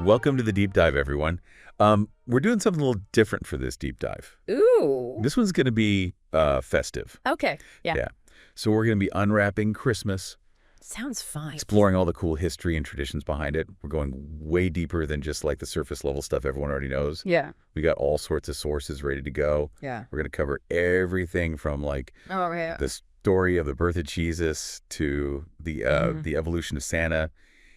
welcome to the deep dive, everyone. We're doing something a little different for this deep dive. Ooh. This one's going to be festive. Okay. Yeah. So we're going to be unwrapping Christmas, Sounds fine. exploring all the cool history and traditions behind it. We're going way deeper than just like the surface level stuff everyone already knows. Yeah. We got all sorts of sources ready to go. Yeah. We're going to cover everything from like the story of the birth of Jesus to the evolution of Santa,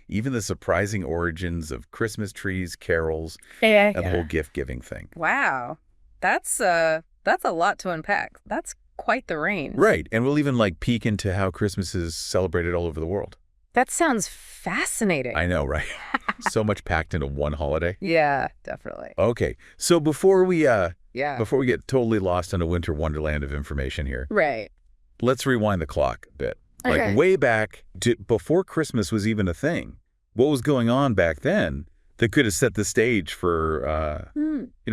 even the surprising origins of Christmas trees, carols, and the whole gift-giving thing. Wow. That's a lot to unpack. That's quite the range. Right. And we'll even like peek into how Christmas is celebrated all over the world. That sounds fascinating. I know, right? So much packed into one holiday. Yeah, definitely. Okay. So before we get totally lost in a winter wonderland of information here, Right. let's rewind the clock a bit. Okay. Like way back before Christmas was even a thing. What was going on back then that could have set the stage for,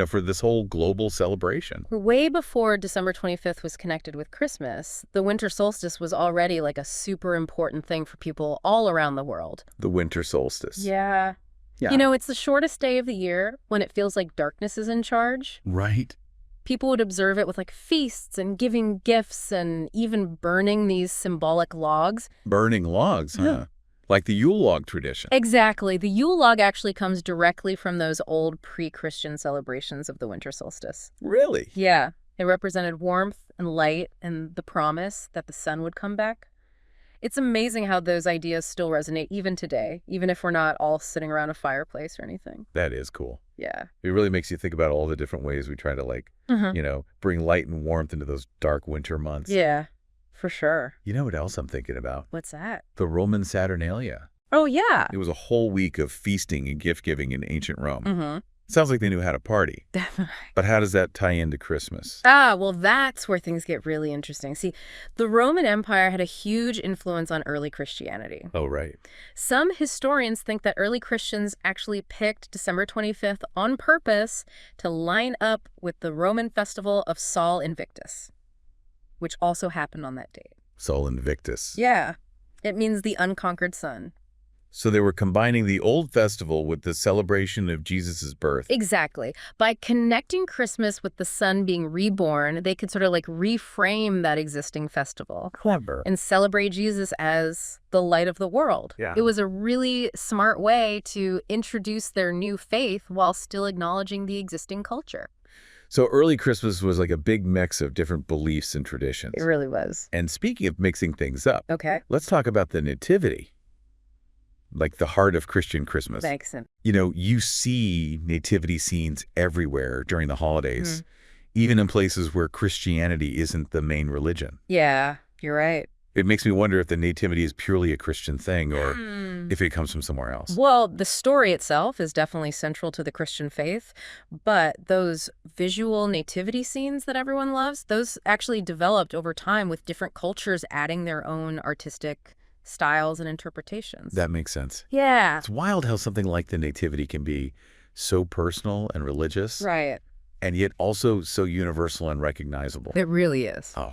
for this whole global celebration? Way before December 25th was connected with Christmas, the winter solstice was already like a super important thing for people all around the world. The winter solstice. Yeah. Yeah. You know, it's the shortest day of the year when it feels like darkness is in charge. Right. People would observe it with like feasts and giving gifts and even burning these symbolic logs. Burning logs, huh? Yeah. Like the Yule log tradition. Exactly. The Yule log actually comes directly from those old pre-Christian celebrations of the winter solstice. Really? Yeah. It represented warmth and light and the promise that the sun would come back. It's amazing how those ideas still resonate even today, even if we're not all sitting around a fireplace or anything. That is cool. Yeah. It really makes you think about all the different ways we try to like, bring light and warmth into those dark winter months. Yeah, for sure. You know what else I'm thinking about? What's that? The Roman Saturnalia. Oh, yeah. It was a whole week of feasting and gift-giving in ancient Rome. Mm-hmm. Sounds like they knew how to party. Definitely. But how does that tie into Christmas? Well, that's where things get really interesting. See, the Roman Empire had a huge influence on early Christianity. Oh, right. Some historians think that early Christians actually picked December 25th on purpose to line up with the Roman festival of Sol Invictus, which also happened on that date. Sol Invictus. Yeah. It means the unconquered sun. So they were combining the old festival with the celebration of Jesus' birth. Exactly. By connecting Christmas with the sun being reborn, they could sort of like reframe that existing festival. Clever. And celebrate Jesus as the light of the world. Yeah. It was a really smart way to introduce their new faith while still acknowledging the existing culture. So early Christmas was like a big mix of different beliefs and traditions. It really was. And speaking of mixing things up, Okay. let's talk about the Nativity. Like the heart of Christian Christmas. Makes sense. You know, you see nativity scenes everywhere during the holidays, even in places where Christianity isn't the main religion. Yeah, you're right. It makes me wonder if the nativity is purely a Christian thing or if it comes from somewhere else. Well, the story itself is definitely central to the Christian faith, but those visual nativity scenes that everyone loves, those actually developed over time with different cultures adding their own artistic styles and interpretations. That makes sense. Yeah. It's wild how something like the nativity can be so personal and religious. Right. And yet also so universal and recognizable. It really is. Oh,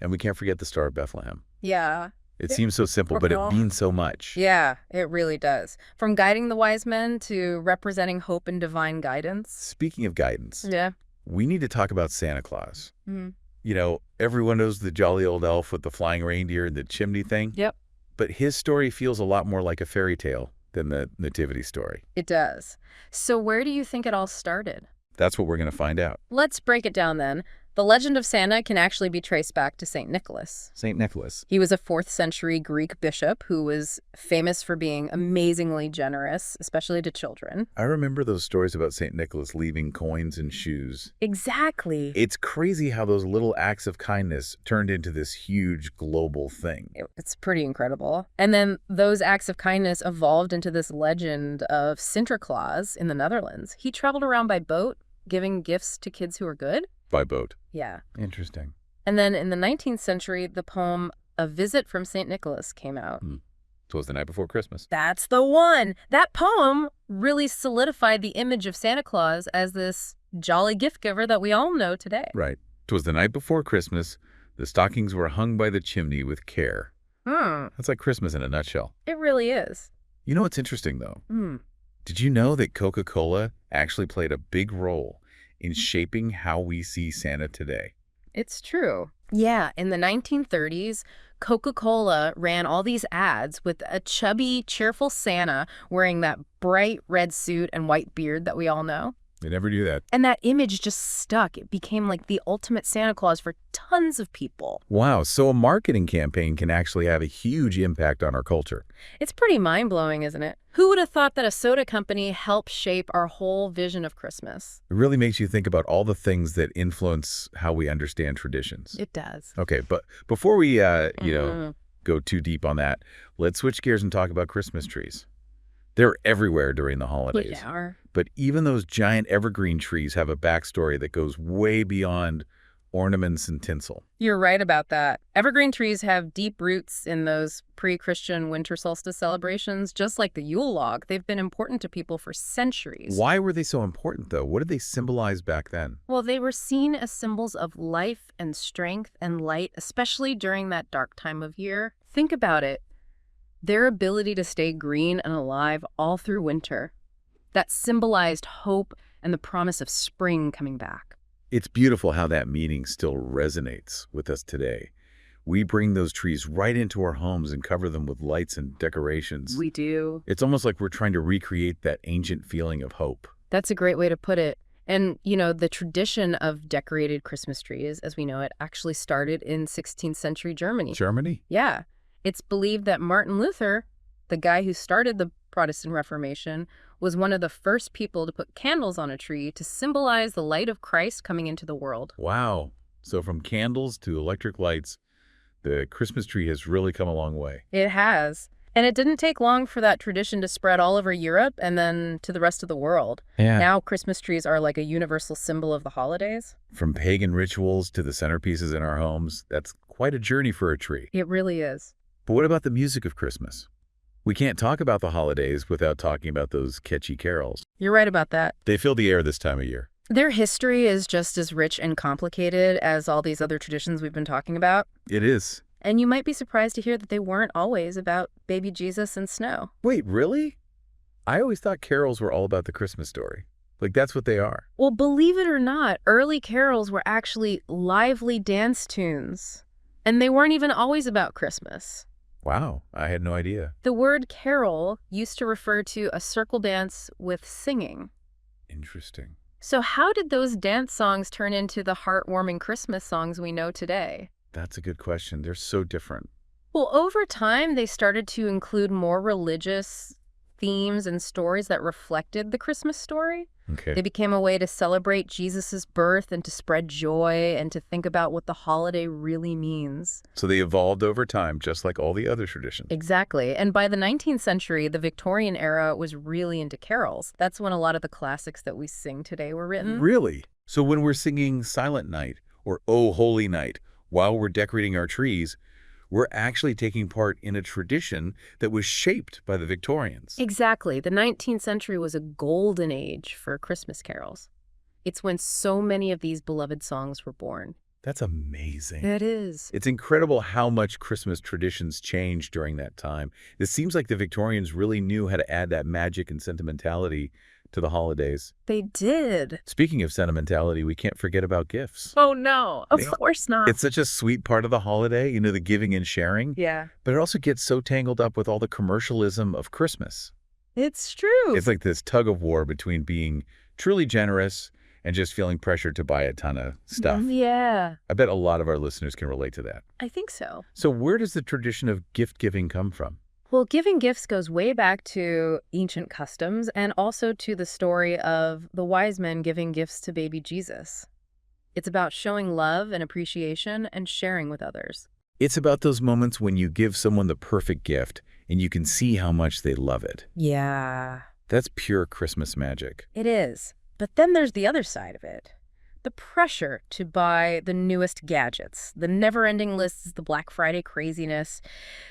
and we can't forget the Star of Bethlehem. Yeah. It seems so simple, but it means so much. Yeah, it really does. From guiding the wise men to representing hope and divine guidance. Speaking of guidance, Yeah. we need to talk about Santa Claus. Mm-hmm. You know, everyone knows the jolly old elf with the flying reindeer and the chimney thing. Yep. But his story feels a lot more like a fairy tale than the nativity story. It does. So where do you think it all started? That's what we're going to find out. Let's break it down then. The legend of Santa can actually be traced back to St. Nicholas. St. Nicholas. He was a 4th century Greek bishop who was famous for being amazingly generous, especially to children. I remember those stories about St. Nicholas leaving coins and shoes. Exactly. It's crazy how those little acts of kindness turned into this huge global thing. It's pretty incredible. And then those acts of kindness evolved into this legend of Santa Claus in the Netherlands. He traveled around by boat, giving gifts to kids who were good. By boat. Yeah. Interesting. And then in the 19th century, the poem A Visit from St. Nicholas came out. 'Twas the night before Christmas. That's the one. That poem really solidified the image of Santa Claus as this jolly gift giver that we all know today. Right. 'Twas the night before Christmas. The stockings were hung by the chimney with care. That's like Christmas in a nutshell. It really is. You know what's interesting, though? Did you know that Coca-Cola actually played a big role in shaping how we see Santa today? It's true. Yeah, in the 1930s, Coca-Cola ran all these ads with a chubby, cheerful Santa wearing that bright red suit and white beard that we all know. They never do that. And that image just stuck. It became like the ultimate Santa Claus for tons of people. Wow, so a marketing campaign can actually have a huge impact on our culture. It's pretty mind-blowing, isn't it? Who would have thought that a soda company helped shape our whole vision of Christmas? It really makes you think about all the things that influence how we understand traditions. It does. Okay, but before we, go too deep on that, let's switch gears and talk about Christmas trees. They're everywhere during the holidays. They are. But even those giant evergreen trees have a backstory that goes way beyond ornaments and tinsel. You're right about that. Evergreen trees have deep roots in those pre-Christian winter solstice celebrations, just like the Yule log. They've been important to people for centuries. Why were they so important, though? What did they symbolize back then? Well, they were seen as symbols of life and strength and light, especially during that dark time of year. Think about it. Their ability to stay green and alive all through winter. That symbolized hope and the promise of spring coming back. It's beautiful how that meaning still resonates with us today. We bring those trees right into our homes and cover them with lights and decorations. We do. It's almost like we're trying to recreate that ancient feeling of hope. That's a great way to put it. And, the tradition of decorated Christmas trees, as we know it, actually started in 16th century Germany. Germany? Yeah. It's believed that Martin Luther, the guy who started the Protestant Reformation, was one of the first people to put candles on a tree to symbolize the light of Christ coming into the world. Wow. So from candles to electric lights, the Christmas tree has really come a long way. It has. And it didn't take long for that tradition to spread all over Europe and then to the rest of the world. Yeah. Now Christmas trees are like a universal symbol of the holidays. From pagan rituals to the centerpieces in our homes, that's quite a journey for a tree. It really is. But what about the music of Christmas? We can't talk about the holidays without talking about those catchy carols. You're right about that. They fill the air this time of year. Their history is just as rich and complicated as all these other traditions we've been talking about. It is. And you might be surprised to hear that they weren't always about baby Jesus and snow. Wait, really? I always thought carols were all about the Christmas story. Like, that's what they are. Well, believe it or not, early carols were actually lively dance tunes. And they weren't even always about Christmas. Wow, I had no idea. The word carol used to refer to a circle dance with singing. Interesting. So how did those dance songs turn into the heartwarming Christmas songs we know today? That's a good question. They're so different. Well, over time, they started to include more religious themes and stories that reflected the Christmas story. Okay. They became a way to celebrate Jesus's birth and to spread joy and to think about what the holiday really means. So they evolved over time, just like all the other traditions. Exactly. And by the 19th century, the Victorian era was really into carols. That's when a lot of the classics that we sing today were written. Really? So when we're singing Silent Night or Oh Holy Night while we're decorating our trees, we're actually taking part in a tradition that was shaped by the Victorians. Exactly. The 19th century was a golden age for Christmas carols. It's when so many of these beloved songs were born. That's amazing. It is. It's incredible how much Christmas traditions changed during that time. It seems like the Victorians really knew how to add that magic and sentimentality to the holidays. They did. Speaking of sentimentality, we can't forget about gifts. Oh, no. Of course not. It's such a sweet part of the holiday, the giving and sharing. Yeah. But it also gets so tangled up with all the commercialism of Christmas. It's true. It's like this tug of war between being truly generous and just feeling pressured to buy a ton of stuff. Yeah. I bet a lot of our listeners can relate to that. I think so. So where does the tradition of gift giving come from? Well, giving gifts goes way back to ancient customs and also to the story of the wise men giving gifts to baby Jesus. It's about showing love and appreciation and sharing with others. It's about those moments when you give someone the perfect gift and you can see how much they love it. Yeah. That's pure Christmas magic. It is. But then there's the other side of it. The pressure to buy the newest gadgets, the never-ending lists, the Black Friday craziness.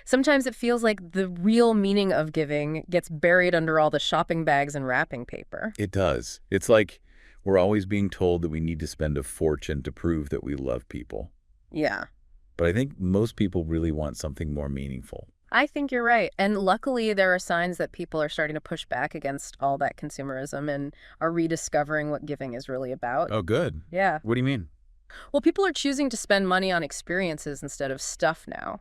Sometimes it feels like the real meaning of giving gets buried under all the shopping bags and wrapping paper. It does. It's like we're always being told that we need to spend a fortune to prove that we love people. Yeah. But I think most people really want something more meaningful. I think you're right. And luckily, there are signs that people are starting to push back against all that consumerism and are rediscovering what giving is really about. Oh, good. Yeah. What do you mean? Well, people are choosing to spend money on experiences instead of stuff now.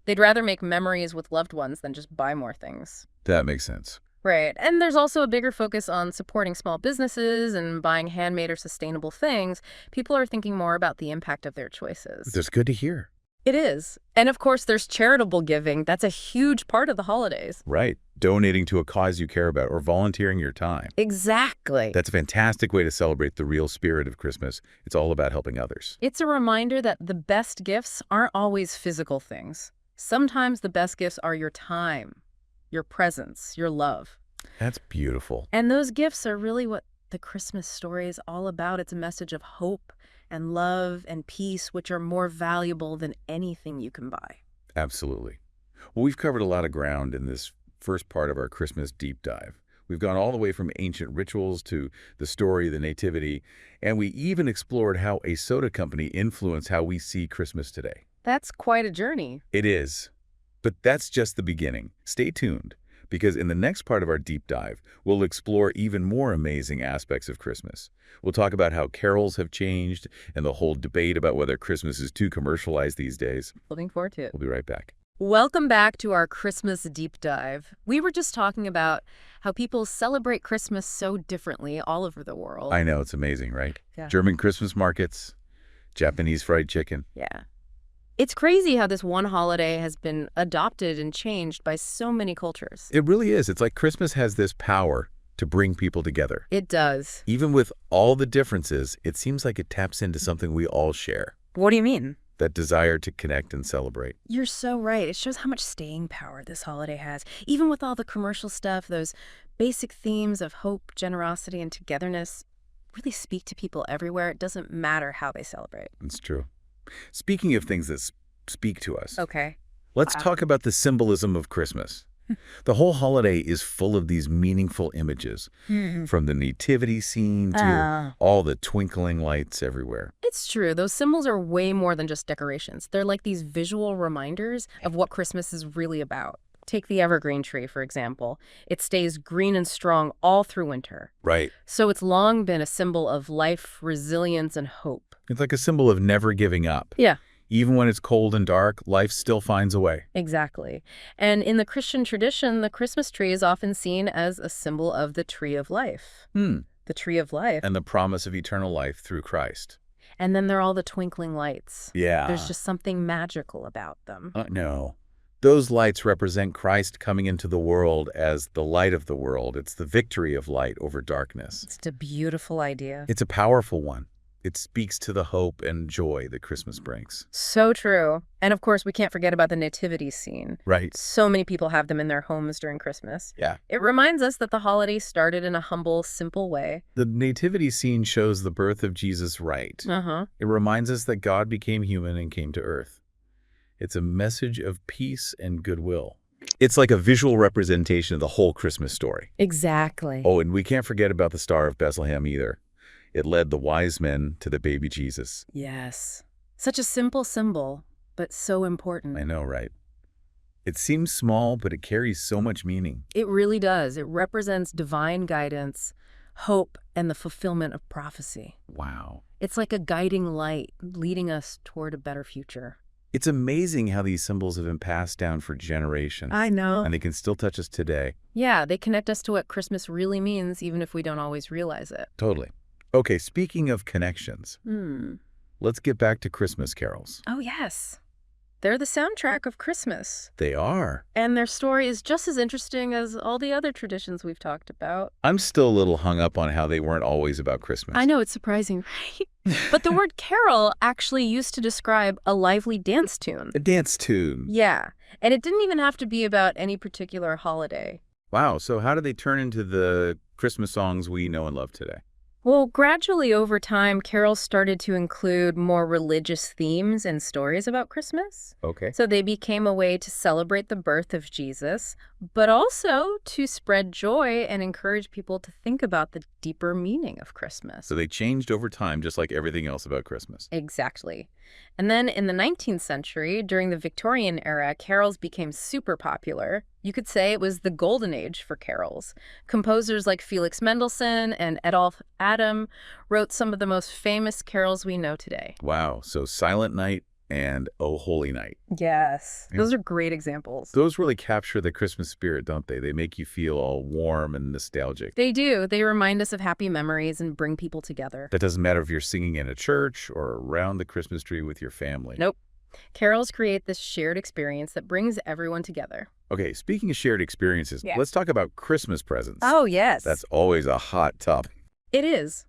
They'd rather make memories with loved ones than just buy more things. That makes sense. Right. And there's also a bigger focus on supporting small businesses and buying handmade or sustainable things. People are thinking more about the impact of their choices. That's good to hear. It is. And of course, there's charitable giving. That's a huge part of the holidays. Right. Donating to a cause you care about or volunteering your time. Exactly. That's a fantastic way to celebrate the real spirit of Christmas. It's all about helping others. It's a reminder that the best gifts aren't always physical things. Sometimes the best gifts are your time, your presence, your love. That's beautiful. And those gifts are really what the Christmas story is all about. It's a message of hope and love and peace, which are more valuable than anything you can buy. Absolutely. Well, we've covered a lot of ground in this first part of our Christmas deep dive. We've gone all the way from ancient rituals to the story of the Nativity, and we even explored how a soda company influenced how we see Christmas today. That's quite a journey. It is. But that's just the beginning. Stay tuned, because in the next part of our deep dive, we'll explore even more amazing aspects of Christmas. We'll talk about how carols have changed and the whole debate about whether Christmas is too commercialized these days. Looking forward to it. We'll be right back. Welcome back to our Christmas deep dive. We were just talking about how people celebrate Christmas so differently all over the world. I know, it's amazing, right? Yeah. German Christmas markets, Japanese fried chicken. Yeah. It's crazy how this one holiday has been adopted and changed by so many cultures. It really is. It's like Christmas has this power to bring people together. It does. Even with all the differences, it seems like it taps into something we all share. What do you mean? That desire to connect and celebrate. You're so right. It shows how much staying power this holiday has. Even with all the commercial stuff, those basic themes of hope, generosity, and togetherness really speak to people everywhere. It doesn't matter how they celebrate. It's true. Speaking of things that speak to us, Okay. let's talk about the symbolism of Christmas. The whole holiday is full of these meaningful images, from the nativity scene to all the twinkling lights everywhere. It's true. Those symbols are way more than just decorations. They're like these visual reminders of what Christmas is really about. Take the evergreen tree, for example. It stays green and strong all through winter. Right. So it's long been a symbol of life, resilience, and hope. It's like a symbol of never giving up. Yeah. Even when it's cold and dark, life still finds a way. Exactly. And in the Christian tradition, the Christmas tree is often seen as a symbol of the tree of life. The tree of life. And the promise of eternal life through Christ. And then there are all the twinkling lights. Yeah. There's just something magical about them. No. Those lights represent Christ coming into the world as the light of the world. It's the victory of light over darkness. It's a beautiful idea. It's a powerful one. It speaks to the hope and joy that Christmas brings. So true. And of course, we can't forget about the nativity scene. Right. So many people have them in their homes during Christmas. Yeah. It reminds us that the holiday started in a humble, simple way. The nativity scene shows the birth of Jesus right. It reminds us that God became human and came to earth. It's a message of peace and goodwill. It's like a visual representation of the whole Christmas story. Exactly. Oh, and we can't forget about the Star of Bethlehem either. It led the wise men to the baby Jesus. Yes. Such a simple symbol, but so important. I know, right? It seems small, but it carries so much meaning. It really does. It represents divine guidance, hope, and the fulfillment of prophecy. Wow. It's like a guiding light leading us toward a better future. It's amazing how these symbols have been passed down for generations. I know. And they can still touch us today. Yeah, they connect us to what Christmas really means, even if we don't always realize it. Totally. Okay, speaking of connections, let's get back to Christmas carols. Oh, yes. They're the soundtrack of Christmas. They are. And their story is just as interesting as all the other traditions we've talked about. I'm still a little hung up on how they weren't always about Christmas. I know, it's surprising, right? But the word carol actually used to describe a lively dance tune. A dance tune. Yeah, and it didn't even have to be about any particular holiday. Wow, so how did they turn into the Christmas songs we know and love today? Well, gradually over time, carols started to include more religious themes and stories about Christmas. Okay. So they became a way to celebrate the birth of Jesus, but also to spread joy and encourage people to think about the deeper meaning of Christmas. So they changed over time, just like everything else about Christmas. Exactly. And then in the 19th century, during the Victorian era, carols became super popular. You could say it was the golden age for carols. Composers like Felix Mendelssohn and Adolphe Adam wrote some of the most famous carols we know today. Wow. So Silent Night and Oh Holy Night. Yes, Yeah. those are great examples. Those really capture the Christmas spirit, don't they? They make you feel all warm and nostalgic. They do. They remind us of happy memories and bring people together. That doesn't matter if you're singing in a church or around the Christmas tree with your family. Nope. Carols create this shared experience that brings everyone together. Okay, speaking of shared experiences, Yeah. let's talk about Christmas presents. Oh, yes. That's always a hot topic. It is.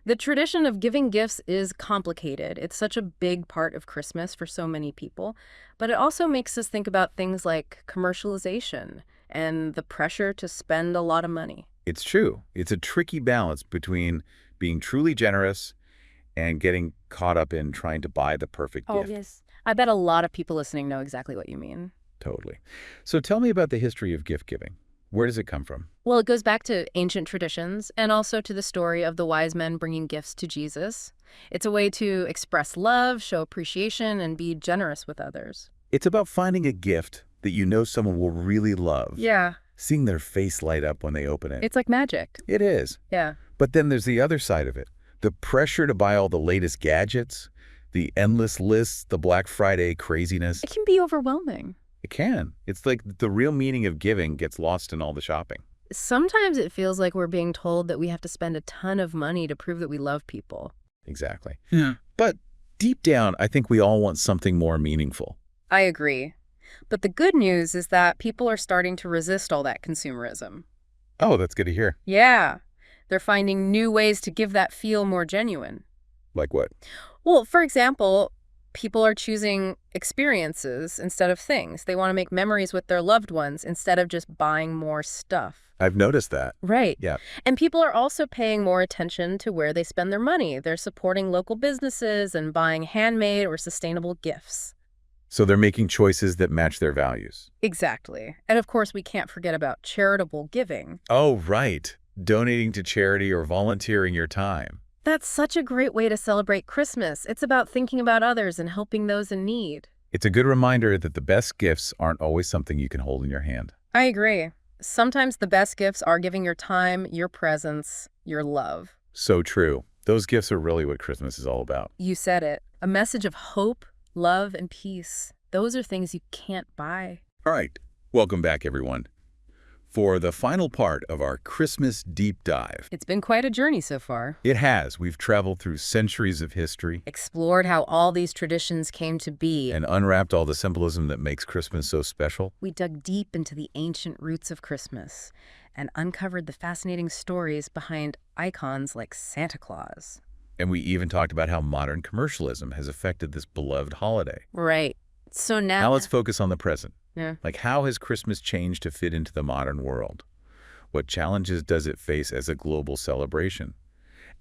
The tradition of giving gifts is complicated. It's such a big part of Christmas for so many people. But it also makes us think about things like commercialization and the pressure to spend a lot of money. It's true. It's a tricky balance between being truly generous and getting caught up in trying to buy the perfect gift. Yes. I bet a lot of people listening know exactly what you mean. Totally. So tell me about the history of gift giving. Where does it come from? Well, it goes back to ancient traditions and also to the story of the wise men bringing gifts to Jesus. It's a way to express love, show appreciation, and be generous with others. It's about finding a gift that you know someone will really love. Yeah. Seeing their face light up when they open it. It's like magic. It is. Yeah. But then there's the other side of it. The pressure to buy all the latest gadgets, the endless lists, the Black Friday craziness. It can be overwhelming. It can. It's like the real meaning of giving gets lost in all the shopping. Sometimes it feels like we're being told that we have to spend a ton of money to prove that we love people. Exactly. Yeah. But deep down, I think we all want something more meaningful. I agree. But the good news is that people are starting to resist all that consumerism. Oh, that's good to hear. Yeah. They're finding new ways to give that feel more genuine. Like what? Well, for example, people are choosing experiences instead of things. They want to make memories with their loved ones instead of just buying more stuff. I've noticed that. Right. Yeah. And people are also paying more attention to where they spend their money. They're supporting local businesses and buying handmade or sustainable gifts. So they're making choices that match their values. Exactly. And of course, we can't forget about charitable giving. Oh, right. Donating to charity or volunteering your time. That's such a great way to celebrate Christmas. It's about thinking about others and helping those in need. It's a good reminder that the best gifts aren't always something you can hold in your hand. I agree. Sometimes the best gifts are giving your time, your presence, your love. So true. Those gifts are really what Christmas is all about. You said it. A message of hope, love, and peace. Those are things you can't buy. All right. Welcome back, everyone, for the final part of our Christmas deep dive. It's been quite a journey so far. It has. We've traveled through centuries of history Explored how all these traditions came to be. and unwrapped all the symbolism that makes Christmas so special. We dug deep into the ancient roots of Christmas and uncovered the fascinating stories behind icons like Santa Claus. And we even talked about how modern commercialism has affected this beloved holiday. Right. So Now let's focus on the present. Yeah. Like, how has Christmas changed to fit into the modern world? What challenges does it face as a global celebration?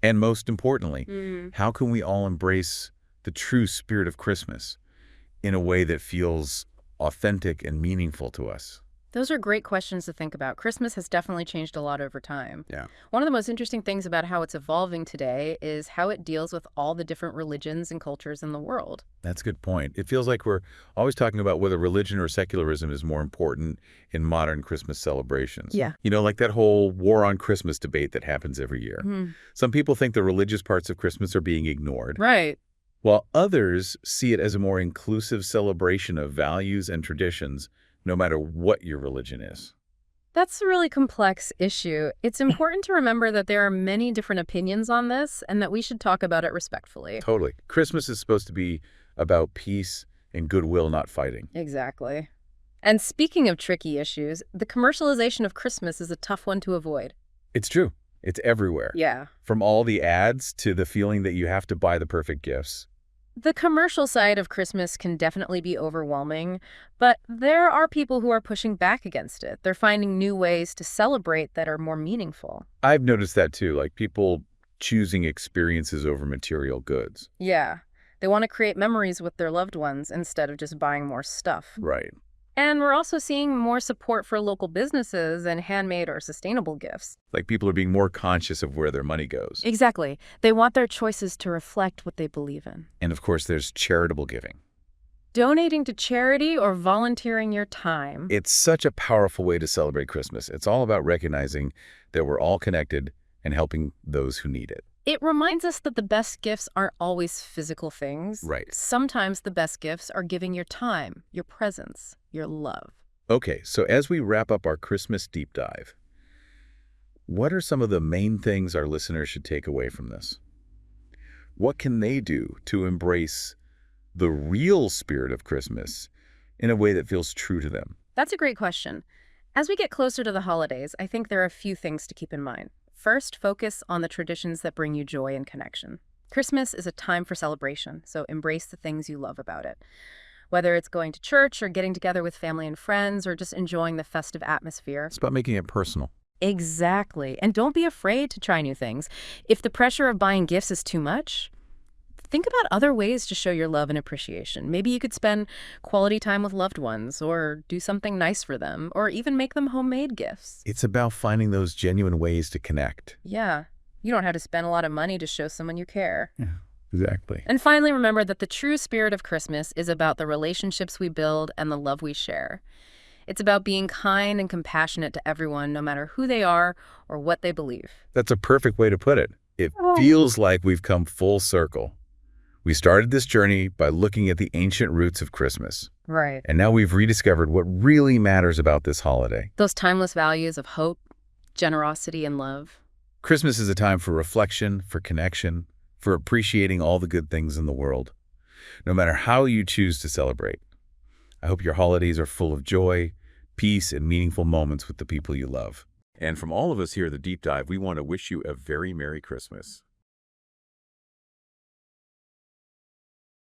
And most importantly, how can we all embrace the true spirit of Christmas in a way that feels authentic and meaningful to us? Those are great questions to think about. Christmas has definitely changed a lot over time. Yeah. One of the most interesting things about how it's evolving today is how it deals with all the different religions and cultures in the world. That's a good point. It feels like we're always talking about whether religion or secularism is more important in modern Christmas celebrations. Yeah. You know, like that whole war on Christmas debate that happens every year. Some people think the religious parts of Christmas are being ignored, Right. while others see it as a more inclusive celebration of values and traditions, no matter what your religion is. That's a really complex issue. It's important to remember that there are many different opinions on this and that we should talk about it respectfully. Totally. Christmas is supposed to be about peace and goodwill, not fighting. Exactly. And speaking of tricky issues, the commercialization of Christmas is a tough one to avoid. It's true. It's everywhere. Yeah. From all the ads to the feeling that you have to buy the perfect gifts. The commercial side of Christmas can definitely be overwhelming, but there are people who are pushing back against it. They're finding new ways to celebrate that are more meaningful. I've noticed that too. Like, people choosing experiences over material goods. Yeah. They want to create memories with their loved ones instead of just buying more stuff. Right. And we're also seeing more support for local businesses and handmade or sustainable gifts. Like people are being more conscious of where their money goes. Exactly. They want their choices to reflect what they believe in. And of course, there's charitable giving. Donating to charity or volunteering your time. It's such a powerful way to celebrate Christmas. It's all about recognizing that we're all connected and helping those who need it. It reminds us that the best gifts aren't always physical things. Right. Sometimes the best gifts are giving your time, your presence, your love. Okay, so as we wrap up our Christmas deep dive, what are some of the main things our listeners should take away from this? What can they do to embrace the real spirit of Christmas in a way that feels true to them? That's a great question. As we get closer to the holidays, I think there are a few things to keep in mind. First, focus on the traditions that bring you joy and connection. Christmas is a time for celebration, so embrace the things you love about it. Whether it's going to church or getting together with family and friends or just enjoying the festive atmosphere. It's about making it personal. Exactly. And don't be afraid to try new things. If the pressure of buying gifts is too much, think about other ways to show your love and appreciation. Maybe you could spend quality time with loved ones or do something nice for them or even make them homemade gifts. It's about finding those genuine ways to connect. Yeah. You don't have to spend a lot of money to show someone you care. Yeah, exactly. And finally, remember that the true spirit of Christmas is about the relationships we build and the love we share. It's about being kind and compassionate to everyone, no matter who they are or what they believe. That's a perfect way to put it. It feels like we've come full circle. We started this journey by looking at the ancient roots of Christmas. Right. And now we've rediscovered what really matters about this holiday. Those timeless values of hope, generosity, and love. Christmas is a time for reflection, for connection, for appreciating all the good things in the world, no matter how you choose to celebrate. I hope your holidays are full of joy, peace, and meaningful moments with the people you love. And from all of us here at The Deep Dive, we want to wish you a very Merry Christmas.